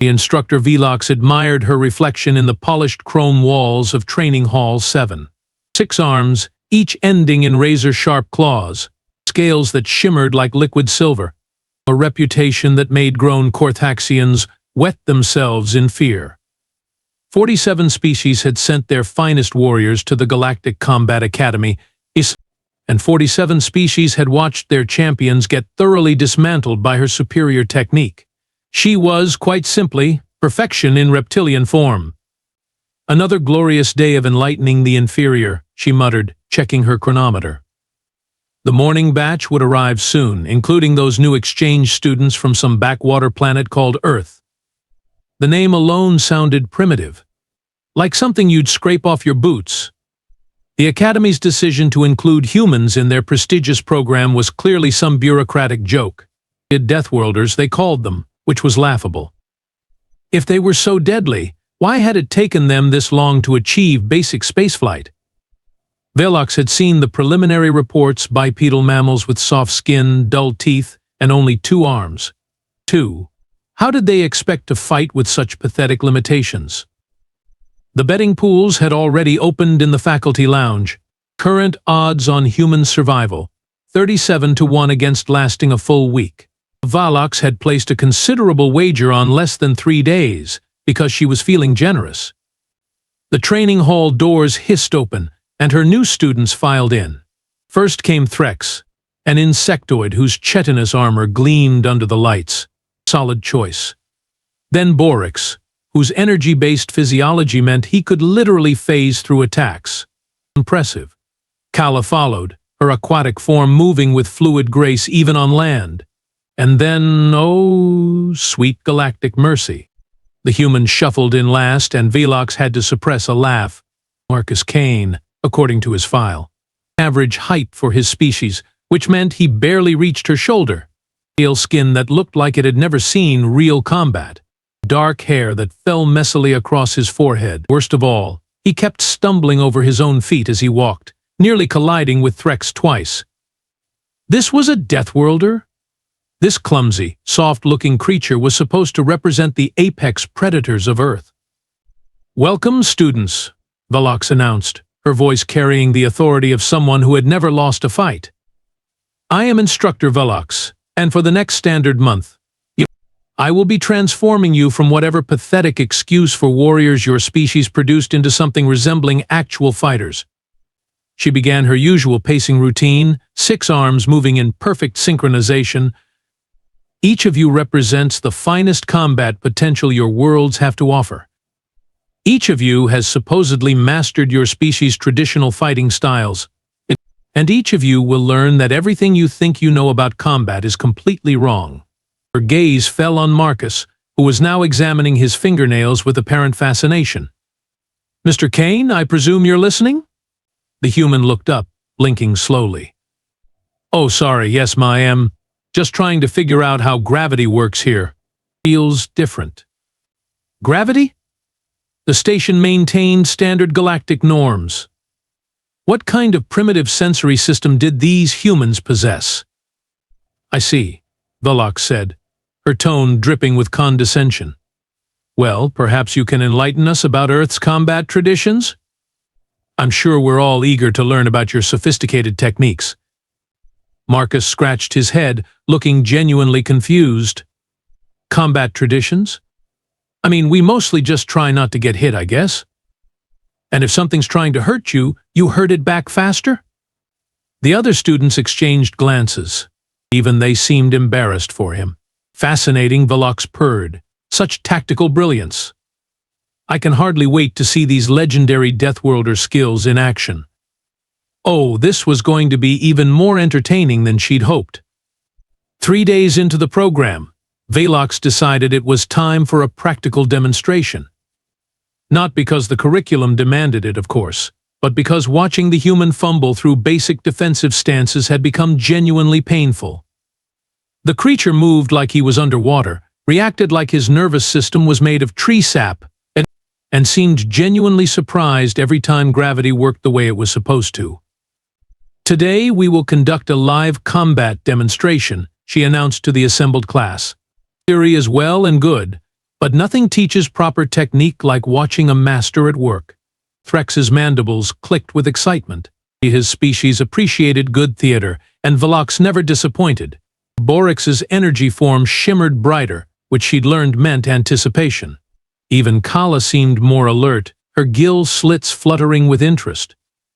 The instructor Velox admired her reflection in the polished chrome walls of Training Hall 7. 6 arms, each ending in razor-sharp claws, scales that shimmered like liquid silver, a reputation that made grown Corthaxians wet themselves in fear. 47 species had sent their finest warriors to the Galactic Combat Academy, and 47 species had watched their champions get thoroughly dismantled by her superior technique. She was, quite simply, perfection in reptilian form. Another glorious day of enlightening the inferior, she muttered, checking her chronometer. The morning batch would arrive soon, including those new exchange students from some backwater planet called Earth. The name alone sounded primitive, like something you'd scrape off your boots. The Academy's decision to include humans in their prestigious program was clearly some bureaucratic joke. Deathworlders, they called them, which was laughable. If they were so deadly, why had it taken them this long to achieve basic spaceflight? Velox had seen the preliminary reports: bipedal mammals with soft skin, dull teeth, and only 2 arms. 2. How did they expect to fight with such pathetic limitations? The betting pools had already opened in the faculty lounge. Current odds on human survival, 37-1 against lasting a full week. Velox had placed a considerable wager on less than 3 days because she was feeling generous. The training hall doors hissed open, and her new students filed in. First came Threx, an insectoid whose chitinous armor gleamed under the lights. Solid choice. Then Borix, whose energy-based physiology meant he could literally phase through attacks. Impressive. Kala followed, her aquatic form moving with fluid grace even on land. And then, oh, sweet galactic mercy. The human shuffled in last, and Velox had to suppress a laugh. Marcus Kane, according to his file. Average height for his species, which meant he barely reached her shoulder. Pale skin that looked like it had never seen real combat. Dark hair that fell messily across his forehead. Worst of all, he kept stumbling over his own feet as he walked, nearly colliding with Threx twice. This was a Deathworlder? This clumsy, soft-looking creature was supposed to represent the apex predators of Earth. "Welcome, students," Velox announced, her voice carrying the authority of someone who had never lost a fight. "I am Instructor Velox, and for the next standard month, I will be transforming you from whatever pathetic excuse for warriors your species produced into something resembling actual fighters." She began her usual pacing routine, 6 arms moving in perfect synchronization. "Each of you represents the finest combat potential your worlds have to offer. Each of you has supposedly mastered your species' traditional fighting styles. And each of you will learn that everything you think you know about combat is completely wrong." Her gaze fell on Marcus, who was now examining his fingernails with apparent fascination. "Mr. Kane, I presume you're listening?" The human looked up, blinking slowly. "Oh, sorry, yes, I am. Just trying to figure out how gravity works here. Feels different." "Gravity?" "The station maintained standard galactic norms." "What kind of primitive sensory system did these humans possess?" "I see," Velox said, her tone dripping with condescension. "Well, perhaps you can enlighten us about Earth's combat traditions? I'm sure we're all eager to learn about your sophisticated techniques." Marcus scratched his head, looking genuinely confused. "Combat traditions? I mean, we mostly just try not to get hit, I guess. And if something's trying to hurt you, you hurt it back faster?" The other students exchanged glances. Even they seemed embarrassed for him. "Fascinating," Velox purred. "Such tactical brilliance. I can hardly wait to see these legendary Deathworlder skills in action." Oh, this was going to be even more entertaining than she'd hoped. 3 days into the program, Velox decided it was time for a practical demonstration. Not because the curriculum demanded it, of course, but because watching the human fumble through basic defensive stances had become genuinely painful. The creature moved like he was underwater, reacted like his nervous system was made of tree sap, and seemed genuinely surprised every time gravity worked the way it was supposed to. "Today we will conduct a live combat demonstration," she announced to the assembled class. "Theory is well and good, But nothing teaches proper technique like watching a master at work. Threx's mandibles clicked with excitement. His species appreciated good theater, and Velox never disappointed. Borix's energy form shimmered brighter, which she'd learned meant anticipation. Even Kala seemed more alert, her gill slits fluttering with interest.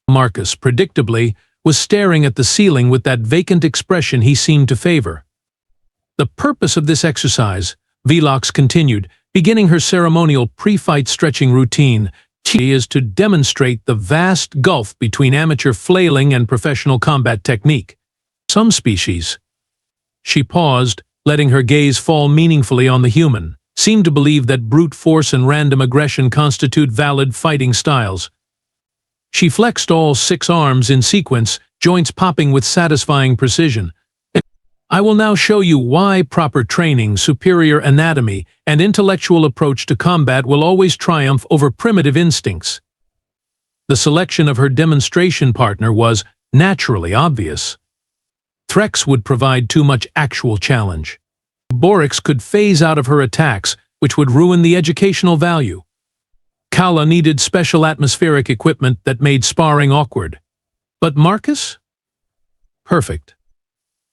Marcus, predictably, was staring at the ceiling with that vacant expression he seemed to favor. The purpose of this exercise, Velox continued, beginning her ceremonial pre-fight stretching routine, is to demonstrate the vast gulf between amateur flailing and professional combat technique. Some species. She paused, letting her gaze fall meaningfully on the human, seemed to believe that brute force and random aggression constitute valid fighting styles. She flexed all 6 arms in sequence, joints popping with satisfying precision. I will now show you why proper training, superior anatomy, and intellectual approach to combat will always triumph over primitive instincts. The selection of her demonstration partner was naturally obvious. Threx would provide too much actual challenge. Borix could phase out of her attacks, which would ruin the educational value. Kala needed special atmospheric equipment that made sparring awkward. But Marcus? Perfect.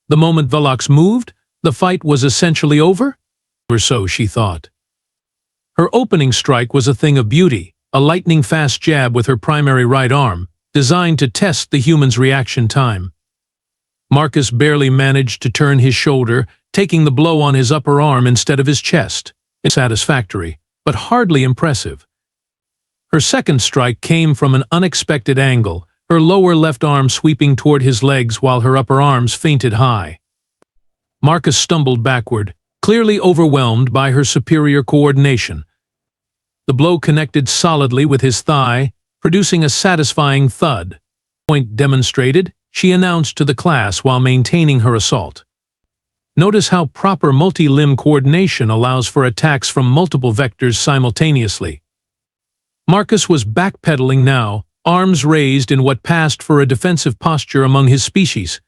The moment Velox moved, the fight was essentially over? Or so she thought. Her opening strike was a thing of beauty, a lightning-fast jab with her primary right arm, designed to test the human's reaction time. Marcus barely managed to turn his shoulder, taking the blow on his upper arm instead of his chest. It's satisfactory, but hardly impressive. Her second strike came from an unexpected angle, her lower left arm sweeping toward his legs while her upper arms feinted high. Marcus stumbled backward, clearly overwhelmed by her superior coordination. The blow connected solidly with his thigh, producing a satisfying thud. Point demonstrated, she announced to the class while maintaining her assault. Notice how proper multi-limb coordination allows for attacks from multiple vectors simultaneously. Marcus was backpedaling now, arms raised in what passed for a defensive posture among his species.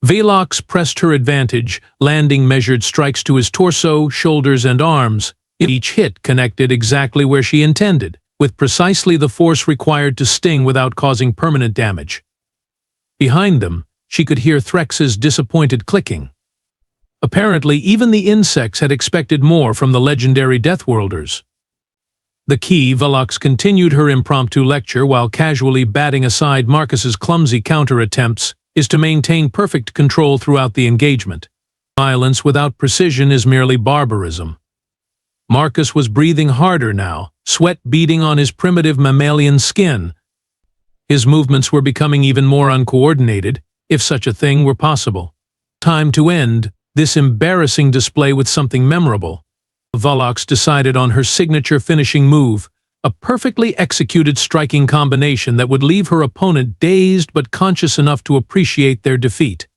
Velox pressed her advantage, landing measured strikes to his torso, shoulders, and arms. Each hit connected exactly where she intended, with precisely the force required to sting without causing permanent damage. Behind them, she could hear Threx's disappointed clicking. Apparently, even the insects had expected more from the legendary Deathworlders. The key, Velox continued her impromptu lecture while casually batting aside Marcus's clumsy counter-attempts, is to maintain perfect control throughout the engagement. Violence without precision is merely barbarism. Marcus was breathing harder now, sweat beading on his primitive mammalian skin. His movements were becoming even more uncoordinated, if such a thing were possible. Time to end this embarrassing display with something memorable. Velox decided on her signature finishing move, a perfectly executed striking combination that would leave her opponent dazed but conscious enough to appreciate their defeat.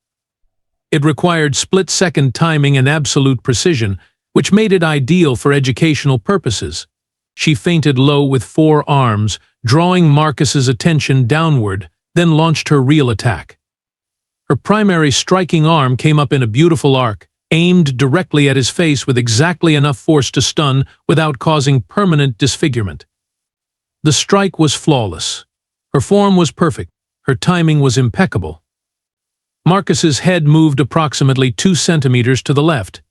It required split-second timing and absolute precision, which made it ideal for educational purposes. She feinted low with 4 arms, drawing Marcus's attention downward, then launched her real attack. Her primary striking arm came up in a beautiful arc, aimed directly at his face with exactly enough force to stun without causing permanent disfigurement. The strike was flawless. Her form was perfect. Her timing was impeccable. Marcus's head moved approximately 2 centimeters to the left.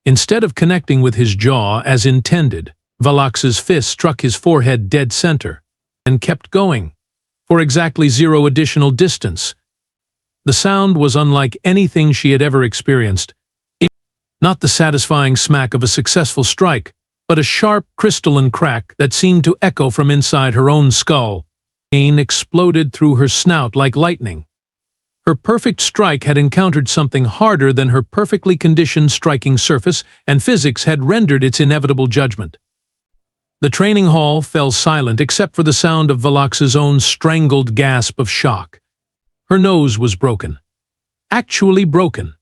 Instead of connecting with his jaw as intended, Velox's fist struck his forehead dead center and kept going, for exactly 0 additional distance. The sound was unlike anything she had ever experienced. Not the satisfying smack of a successful strike, but a sharp, crystalline crack that seemed to echo from inside her own skull. Kane exploded through her snout like lightning. Her perfect strike had encountered something harder than her perfectly conditioned striking surface, and physics had rendered its inevitable judgment. The training hall fell silent except for the sound of Velox's own strangled gasp of shock. Her nose was broken. Actually broken.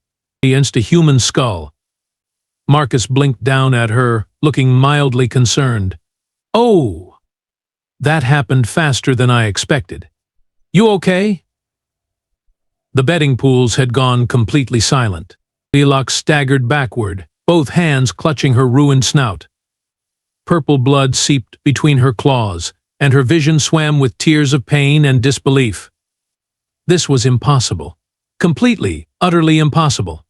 Against a human skull. Marcus blinked down at her, looking mildly concerned. "Oh! That happened faster than I expected. You okay?" The betting pools had gone completely silent. Velox staggered backward, both hands clutching her ruined snout. Purple blood seeped between her claws, and her vision swam with tears of pain and disbelief. This was impossible. Completely, utterly impossible.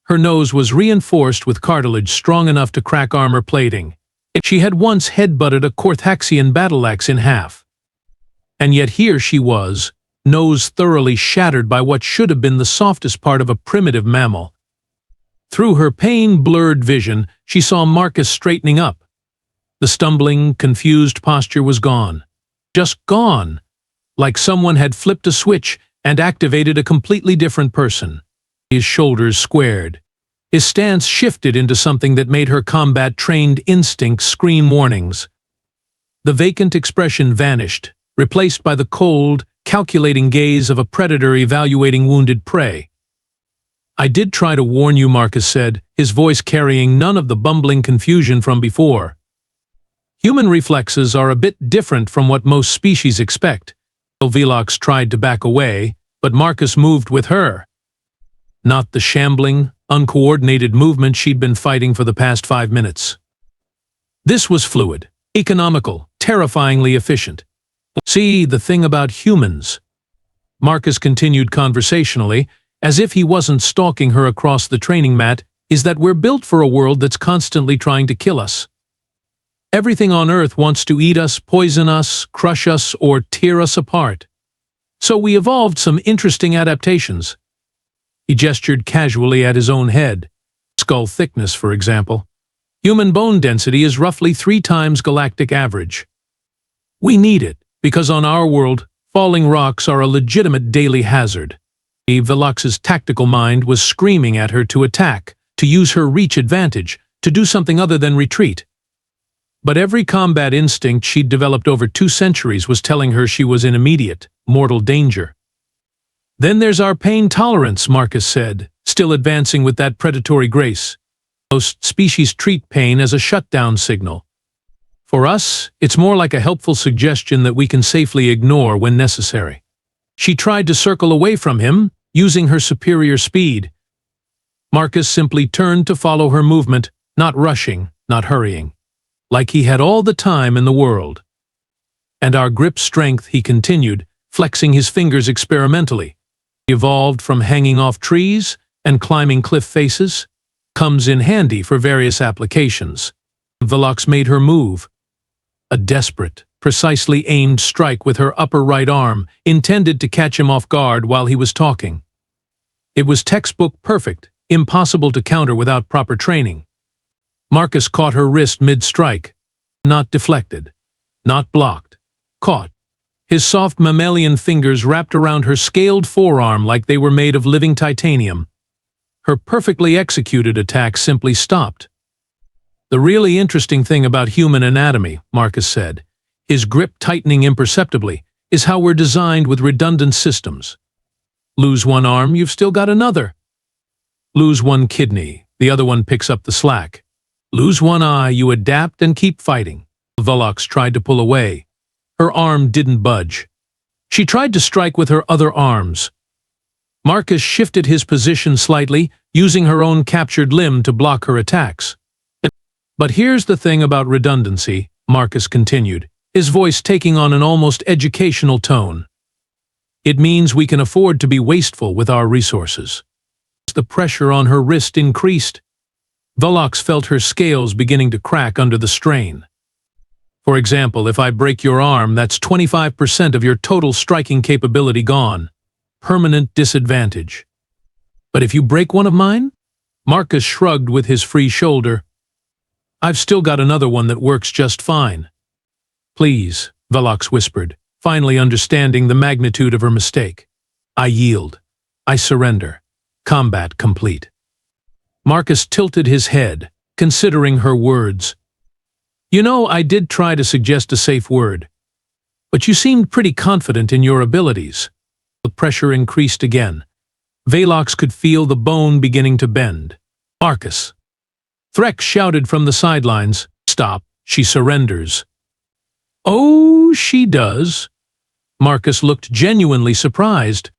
Her nose was reinforced with cartilage strong enough to crack armor plating. She had once headbutted a Korthaxian battle-axe in half. And yet here she was, nose thoroughly shattered by what should have been the softest part of a primitive mammal. Through her pain-blurred vision, she saw Marcus straightening up. The stumbling, confused posture was gone. Just gone. Like someone had flipped a switch and activated a completely different person. His shoulders squared. His stance shifted into something that made her combat-trained instincts scream warnings. The vacant expression vanished, replaced by the cold, calculating gaze of a predator evaluating wounded prey. "I did try to warn you," Marcus said, his voice carrying none of the bumbling confusion from before. Human reflexes are a bit different from what most species expect. Velox tried to back away, but Marcus moved with her. Not the shambling, uncoordinated movement she'd been fighting for the past 5 minutes. This was fluid, economical, terrifyingly efficient. "See, the thing about humans," Marcus continued conversationally, as if he wasn't stalking her across the training mat, "is that we're built for a world that's constantly trying to kill us. Everything on Earth wants to eat us, poison us, crush us, or tear us apart. So we evolved some interesting adaptations." He gestured casually at his own head. Skull thickness, for example. Human bone density is roughly 3 times galactic average. We need it, because on our world, falling rocks are a legitimate daily hazard. Velox's tactical mind was screaming at her to attack, to use her reach advantage, to do something other than retreat. But every combat instinct she'd developed over 2 centuries was telling her she was in immediate, mortal danger. "Then there's our pain tolerance," Marcus said, still advancing with that predatory grace. "Most species treat pain as a shutdown signal. For us, it's more like a helpful suggestion that we can safely ignore when necessary." She tried to circle away from him, using her superior speed. Marcus simply turned to follow her movement, not rushing, not hurrying. Like he had all the time in the world. "And our grip strength," he continued, flexing his fingers experimentally, "evolved from hanging off trees and climbing cliff faces, comes in handy for various applications." Velox made her move. A desperate, precisely aimed strike with her upper right arm, intended to catch him off guard while he was talking. It was textbook perfect, impossible to counter without proper training. Marcus caught her wrist mid-strike. Not deflected. Not blocked. Caught. His soft mammalian fingers wrapped around her scaled forearm like they were made of living titanium. Her perfectly executed attack simply stopped. "The really interesting thing about human anatomy," Marcus said, his grip tightening imperceptibly, "is how we're designed with redundant systems. Lose one arm, you've still got another. Lose one kidney, the other one picks up the slack. Lose one eye, you adapt and keep fighting." Velox tried to pull away. Her arm didn't budge. She tried to strike with her other arms. Marcus shifted his position slightly, using her own captured limb to block her attacks. "But here's the thing about redundancy," Marcus continued, his voice taking on an almost educational tone. "It means we can afford to be wasteful with our resources." The pressure on her wrist increased. Velox felt her scales beginning to crack under the strain. "For example, if I break your arm, that's 25% of your total striking capability gone. Permanent disadvantage. But if you break one of mine?" Marcus shrugged with his free shoulder. "I've still got another one that works just fine." "Please," Velox whispered, finally understanding the magnitude of her mistake. "I yield. I surrender. Combat complete." Marcus tilted his head, considering her words. "You know, I did try to suggest a safe word. But you seemed pretty confident in your abilities." The pressure increased again. Velox could feel the bone beginning to bend. "Marcus!" Threx shouted from the sidelines. "Stop, she surrenders." "Oh, she does?" Marcus looked genuinely surprised.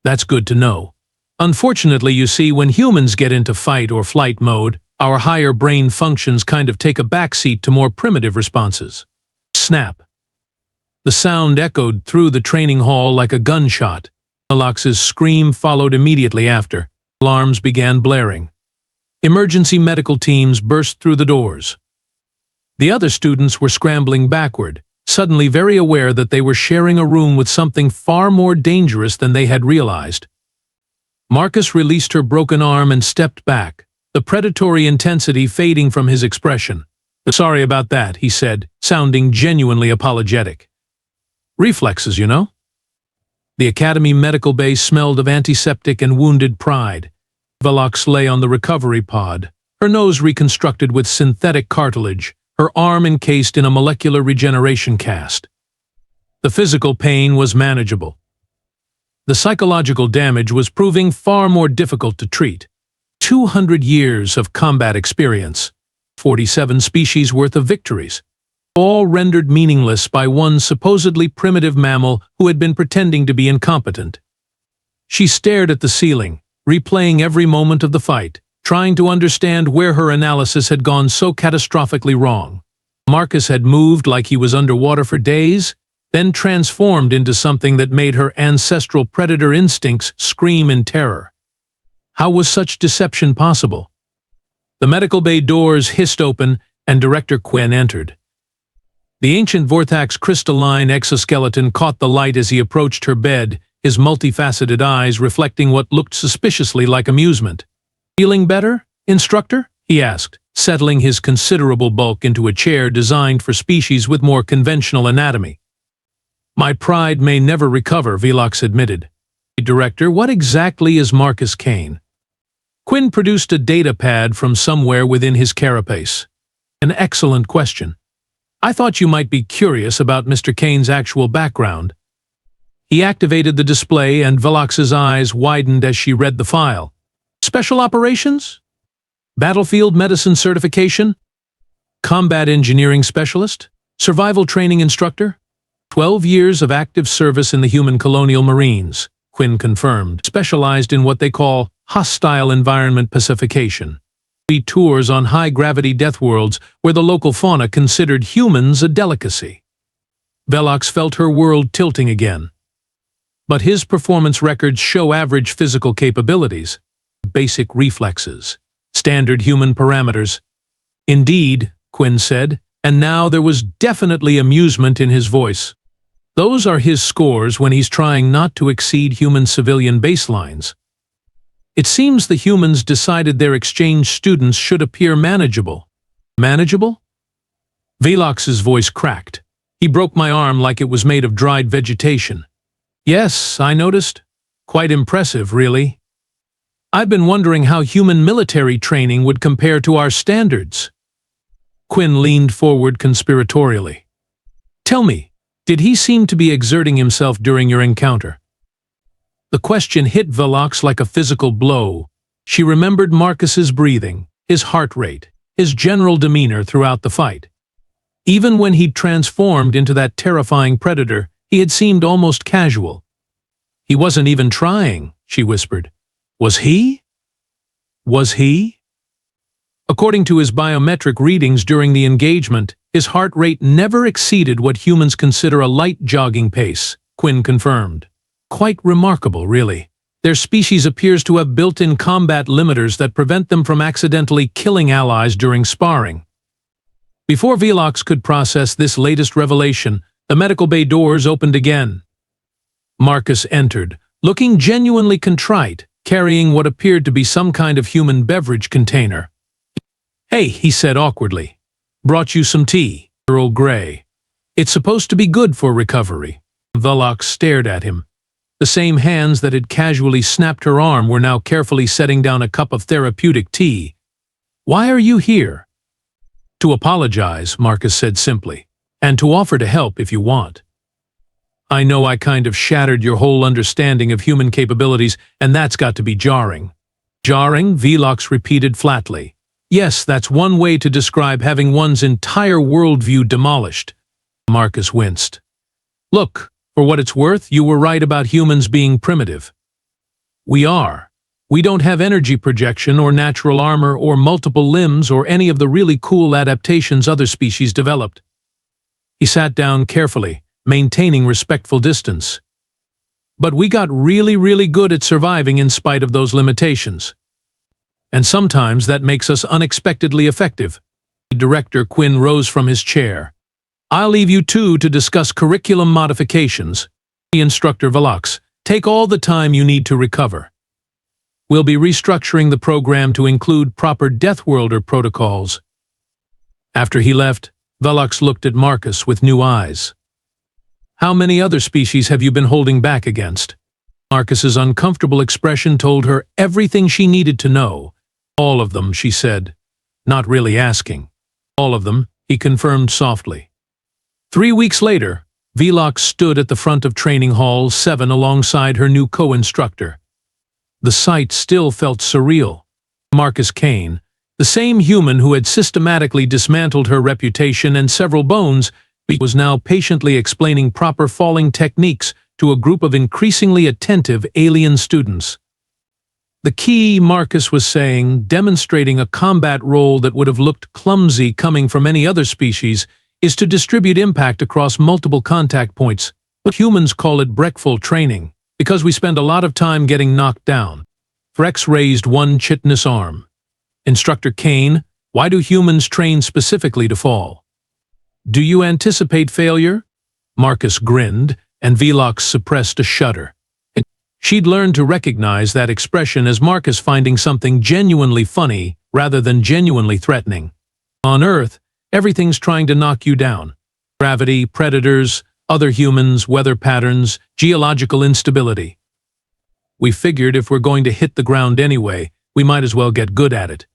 "That's good to know. Unfortunately, you see, when humans get into fight or flight mode, Our higher brain functions kind of take a backseat to more primitive responses. Snap. The sound echoed through the training hall like a gunshot. Velox's scream followed immediately after. Alarms began blaring. Emergency medical teams burst through the doors. The other students were scrambling backward, suddenly very aware that they were sharing a room with something far more dangerous than they had realized. Marcus released her broken arm and stepped back, the predatory intensity fading from his expression. "Sorry about that," he said, sounding genuinely apologetic. "Reflexes, you know?" The Academy medical bay smelled of antiseptic and wounded pride. Velox lay on the recovery pod, her nose reconstructed with synthetic cartilage, her arm encased in a molecular regeneration cast. The physical pain was manageable. The psychological damage was proving far more difficult to treat. 200 years of combat experience, 47 species worth of victories, all rendered meaningless by one supposedly primitive mammal who had been pretending to be incompetent. She stared at the ceiling, replaying every moment of the fight, trying to understand where her analysis had gone so catastrophically wrong. Marcus had moved like he was underwater for days, then transformed into something that made her ancestral predator instincts scream in terror. How was such deception possible? The medical bay doors hissed open, and Director Quinn entered. The ancient Vorthax crystalline exoskeleton caught the light as he approached her bed, his multifaceted eyes reflecting what looked suspiciously like amusement. "Feeling better, Instructor?" he asked, settling his considerable bulk into a chair designed for species with more conventional anatomy. "My pride may never recover," Velox admitted. "Director, what exactly is Marcus Kane?" Quinn produced a data pad from somewhere within his carapace. "An excellent question. I thought you might be curious about Mr. Kane's actual background." He activated the display and Velox's eyes widened as she read the file. "Special operations? Battlefield medicine certification? Combat engineering specialist? Survival training instructor? 12 years of active service in the human colonial marines," Quinn confirmed, "specialized in what they call hostile environment pacification. Tours on high-gravity deathworlds where the local fauna considered humans a delicacy." Velox felt her world tilting again. But his performance records show average physical capabilities, basic reflexes, standard human parameters. "Indeed," Quinn said, and now there was definitely amusement in his voice. "Those are his scores when he's trying not to exceed human civilian baselines. It seems the humans decided their exchange students should appear manageable." "Manageable?" Velox's voice cracked. "He broke my arm like it was made of dried vegetation." "Yes, I noticed. Quite impressive, really. I've been wondering how human military training would compare to our standards." Quinn leaned forward conspiratorially. "Tell me, did he seem to be exerting himself during your encounter?" The question hit Velox like a physical blow. She remembered Marcus's breathing, his heart rate, his general demeanor throughout the fight. Even when he'd transformed into that terrifying predator, he had seemed almost casual. "He wasn't even trying," she whispered. "Was he? Was he?" According to his biometric readings during the engagement, his heart rate never exceeded what humans consider a light jogging pace, Quinn confirmed. "Quite remarkable, really. Their species appears to have built-in combat limiters that prevent them from accidentally killing allies during sparring." Before Velox could process this latest revelation, the medical bay doors opened again. Marcus entered, looking genuinely contrite, carrying what appeared to be some kind of human beverage container. "Hey," he said awkwardly. "Brought you some tea, Earl Grey. It's supposed to be good for recovery." Velox stared at him. The same hands that had casually snapped her arm were now carefully setting down a cup of therapeutic tea. "Why are you here?" "To apologize," Marcus said simply, "and to offer to help if you want. I know I kind of shattered your whole understanding of human capabilities, and that's got to be jarring." "Jarring?" Velox repeated flatly. "Yes, that's one way to describe having one's entire worldview demolished." Marcus winced. "Look, for what it's worth, you were right about humans being primitive. We are. We don't have energy projection or natural armor or multiple limbs or any of the really cool adaptations other species developed. He sat down carefully, maintaining respectful distance. But we got really good at surviving in spite of those limitations. And sometimes that makes us unexpectedly effective. Director Quinn rose from his chair. I'll leave you two to discuss curriculum modifications. Instructor Velox, take all the time you need to recover. We'll be restructuring the program to include proper Deathworlder protocols. After he left, Velox looked at Marcus with new eyes. How many other species have you been holding back against? Marcus's uncomfortable expression told her everything she needed to know. All of them, she said, not really asking. All of them, he confirmed softly. 3 weeks later, Velox stood at the front of Training Hall 7 alongside her new co-instructor. The sight still felt surreal. Marcus Kane, the same human who had systematically dismantled her reputation and several bones, was now patiently explaining proper falling techniques to a group of increasingly attentive alien students. The key, Marcus was saying, demonstrating a combat role that would have looked clumsy coming from any other species, is to distribute impact across multiple contact points. But humans call it breakful training, because we spend a lot of time getting knocked down. Rex raised one chitinous arm. Instructor Kane, why do humans train specifically to fall? Do you anticipate failure? Marcus grinned, and Velox suppressed a shudder. She'd learned to recognize that expression as Marcus finding something genuinely funny rather than genuinely threatening. On Earth, everything's trying to knock you down. Gravity, predators, other humans, weather patterns, geological instability. We figured if we're going to hit the ground anyway, we might as well get good at it.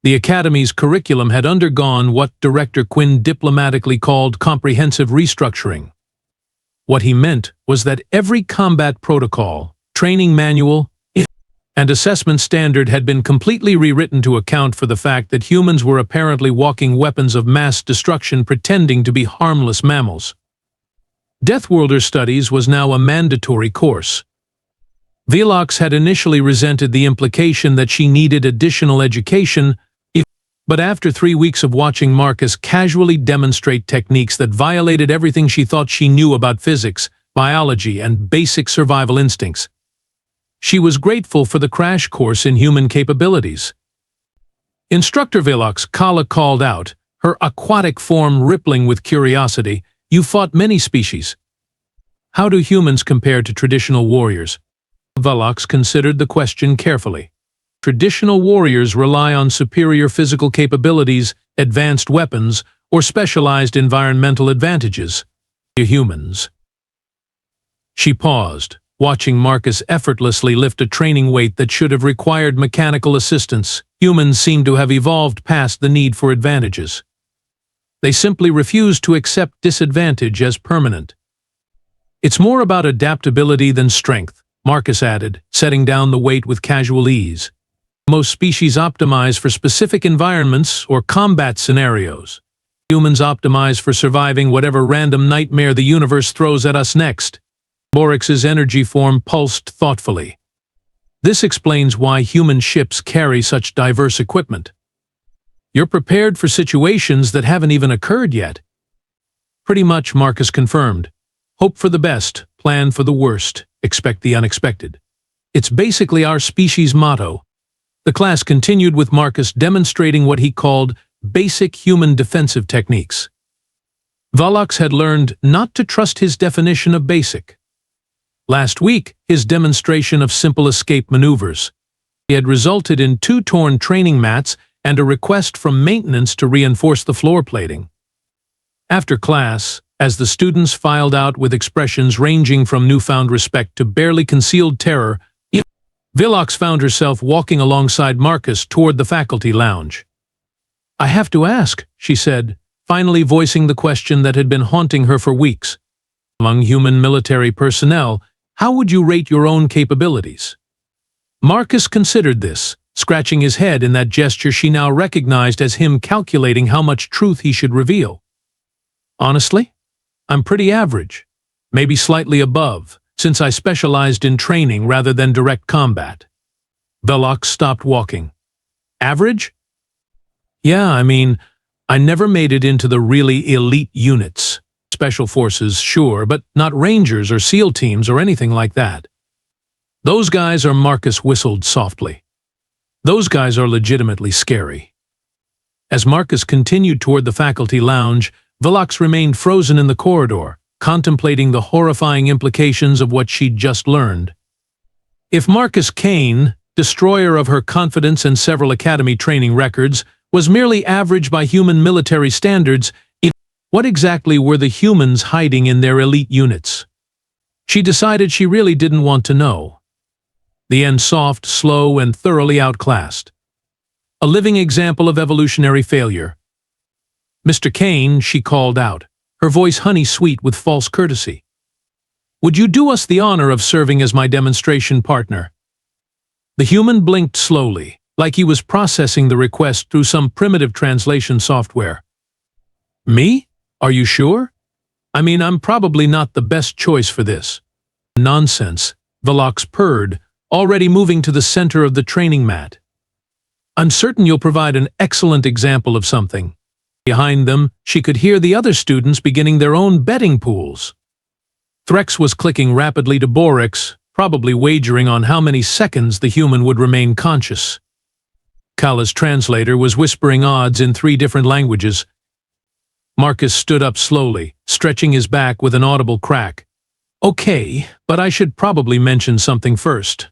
The Academy's curriculum had undergone what Director Quinn diplomatically called comprehensive restructuring. What he meant was that every combat protocol, training manual, and assessment standard had been completely rewritten to account for the fact that humans were apparently walking weapons of mass destruction pretending to be harmless mammals. Deathworlder studies was now a mandatory course. Velox had initially resented the implication that she needed additional education, but after 3 weeks of watching Marcus casually demonstrate techniques that violated everything she thought she knew about physics, biology, and basic survival instincts, she was grateful for the crash course in human capabilities. Instructor Velox, Kala called out, her aquatic form rippling with curiosity, "You fought many species. How do humans compare to traditional warriors?" Velox considered the question carefully. Traditional warriors rely on superior physical capabilities, advanced weapons, or specialized environmental advantages. Humans. She paused, watching Marcus effortlessly lift a training weight that should have required mechanical assistance. Humans seem to have evolved past the need for advantages. They simply refuse to accept disadvantage as permanent. It's more about adaptability than strength, Marcus added, setting down the weight with casual ease. Most species optimize for specific environments or combat scenarios. Humans optimize for surviving whatever random nightmare the universe throws at us next. Orcs's energy form pulsed thoughtfully. This explains why human ships carry such diverse equipment. You're prepared for situations that haven't even occurred yet. Pretty much, Marcus confirmed. Hope for the best, plan for the worst, expect the unexpected. It's basically our species' motto. The class continued with Marcus demonstrating what he called basic human defensive techniques. Velox had learned not to trust his definition of basic. Last week, his demonstration of simple escape maneuvers had resulted in 2 torn training mats and a request from maintenance to reinforce the floor plating. After class, as the students filed out with expressions ranging from newfound respect to barely concealed terror, Velox found herself walking alongside Marcus toward the faculty lounge. "I have to ask," she said, finally voicing the question that had been haunting her for weeks. "Among human military personnel, how would you rate your own capabilities?" Marcus considered this, scratching his head in that gesture she now recognized as him calculating how much truth he should reveal. "Honestly, I'm pretty average, maybe slightly above, since I specialized in training rather than direct combat." Velox stopped walking. Average? Yeah, I never made it into the really elite units. Special forces, sure, but not Rangers or SEAL teams or anything like that. Those guys are, Marcus whistled softly. Those guys are legitimately scary. As Marcus continued toward the faculty lounge, Velox remained frozen in the corridor, contemplating the horrifying implications of what she'd just learned. If Marcus Kane, destroyer of her confidence and several academy training records, was merely average by human military standards, what exactly were the humans hiding in their elite units? She decided she really didn't want to know. The end soft, slow, and thoroughly outclassed. A living example of evolutionary failure. Mr. Kane, she called out, her voice honey-sweet with false courtesy. Would you do us the honor of serving as my demonstration partner? The human blinked slowly, like he was processing the request through some primitive translation software. Me? Are you sure? I'm probably not the best choice for this. Nonsense, Velox purred, already moving to the center of the training mat. I'm certain you'll provide an excellent example of something. Behind them, she could hear the other students beginning their own betting pools. Threx was clicking rapidly to Borix, probably wagering on how many seconds the human would remain conscious. Kala's translator was whispering odds in 3 different languages. Marcus stood up slowly, stretching his back with an audible crack. Okay, but I should probably mention something first.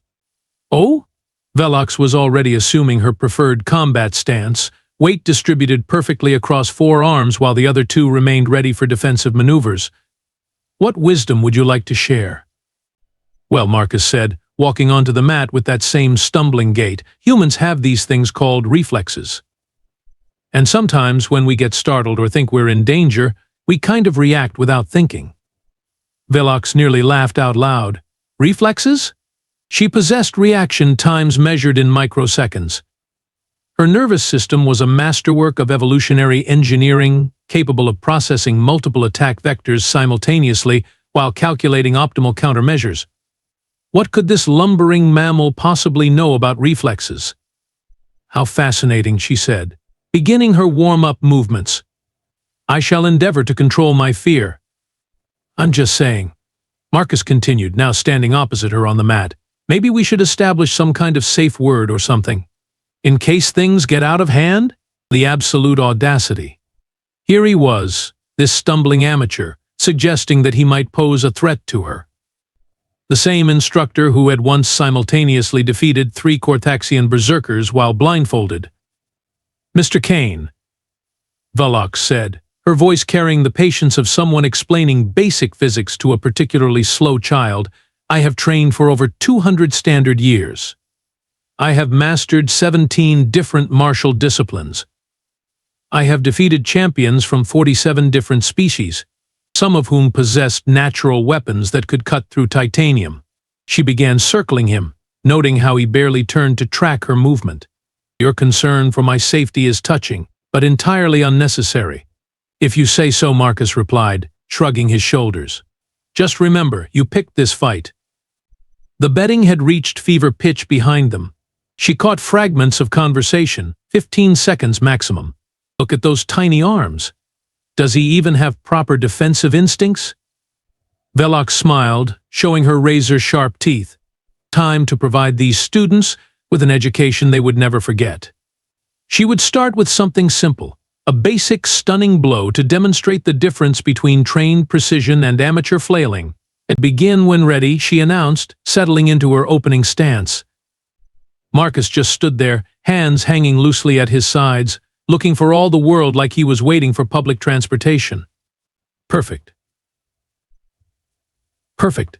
Oh? Velox was already assuming her preferred combat stance, weight distributed perfectly across 4 arms while the other 2 remained ready for defensive maneuvers. What wisdom would you like to share? Well, Marcus said, walking onto the mat with that same stumbling gait, humans have these things called reflexes. And sometimes when we get startled or think we're in danger, we kind of react without thinking. Velox nearly laughed out loud. Reflexes? She possessed reaction times measured in microseconds. Her nervous system was a masterwork of evolutionary engineering, capable of processing multiple attack vectors simultaneously while calculating optimal countermeasures. What could this lumbering mammal possibly know about reflexes? How fascinating, she said, beginning her warm-up movements. I shall endeavor to control my fear. I'm just saying. Marcus continued, now standing opposite her on the mat. Maybe we should establish some kind of safe word or something. In case things get out of hand? The absolute audacity. Here he was, this stumbling amateur, suggesting that he might pose a threat to her. The same instructor who had once simultaneously defeated 3 Cortaxian berserkers while blindfolded. Mr. Kane, Velox said, her voice carrying the patience of someone explaining basic physics to a particularly slow child. I have trained for over 200 standard years. I have mastered 17 different martial disciplines. I have defeated champions from 47 different species, some of whom possessed natural weapons that could cut through titanium. She began circling him, noting how he barely turned to track her movement. Your concern for my safety is touching, but entirely unnecessary. If you say so, Marcus replied, shrugging his shoulders. Just remember, you picked this fight. The betting had reached fever pitch behind them. She caught fragments of conversation, 15 seconds maximum. Look at those tiny arms. Does he even have proper defensive instincts? Velox smiled, showing her razor-sharp teeth. Time to provide these students with an education they would never forget. She would start with something simple, a basic stunning blow to demonstrate the difference between trained precision and amateur flailing. And begin when ready, she announced, settling into her opening stance. Marcus just stood there, hands hanging loosely at his sides, looking for all the world like he was waiting for public transportation. Perfect. Perfect.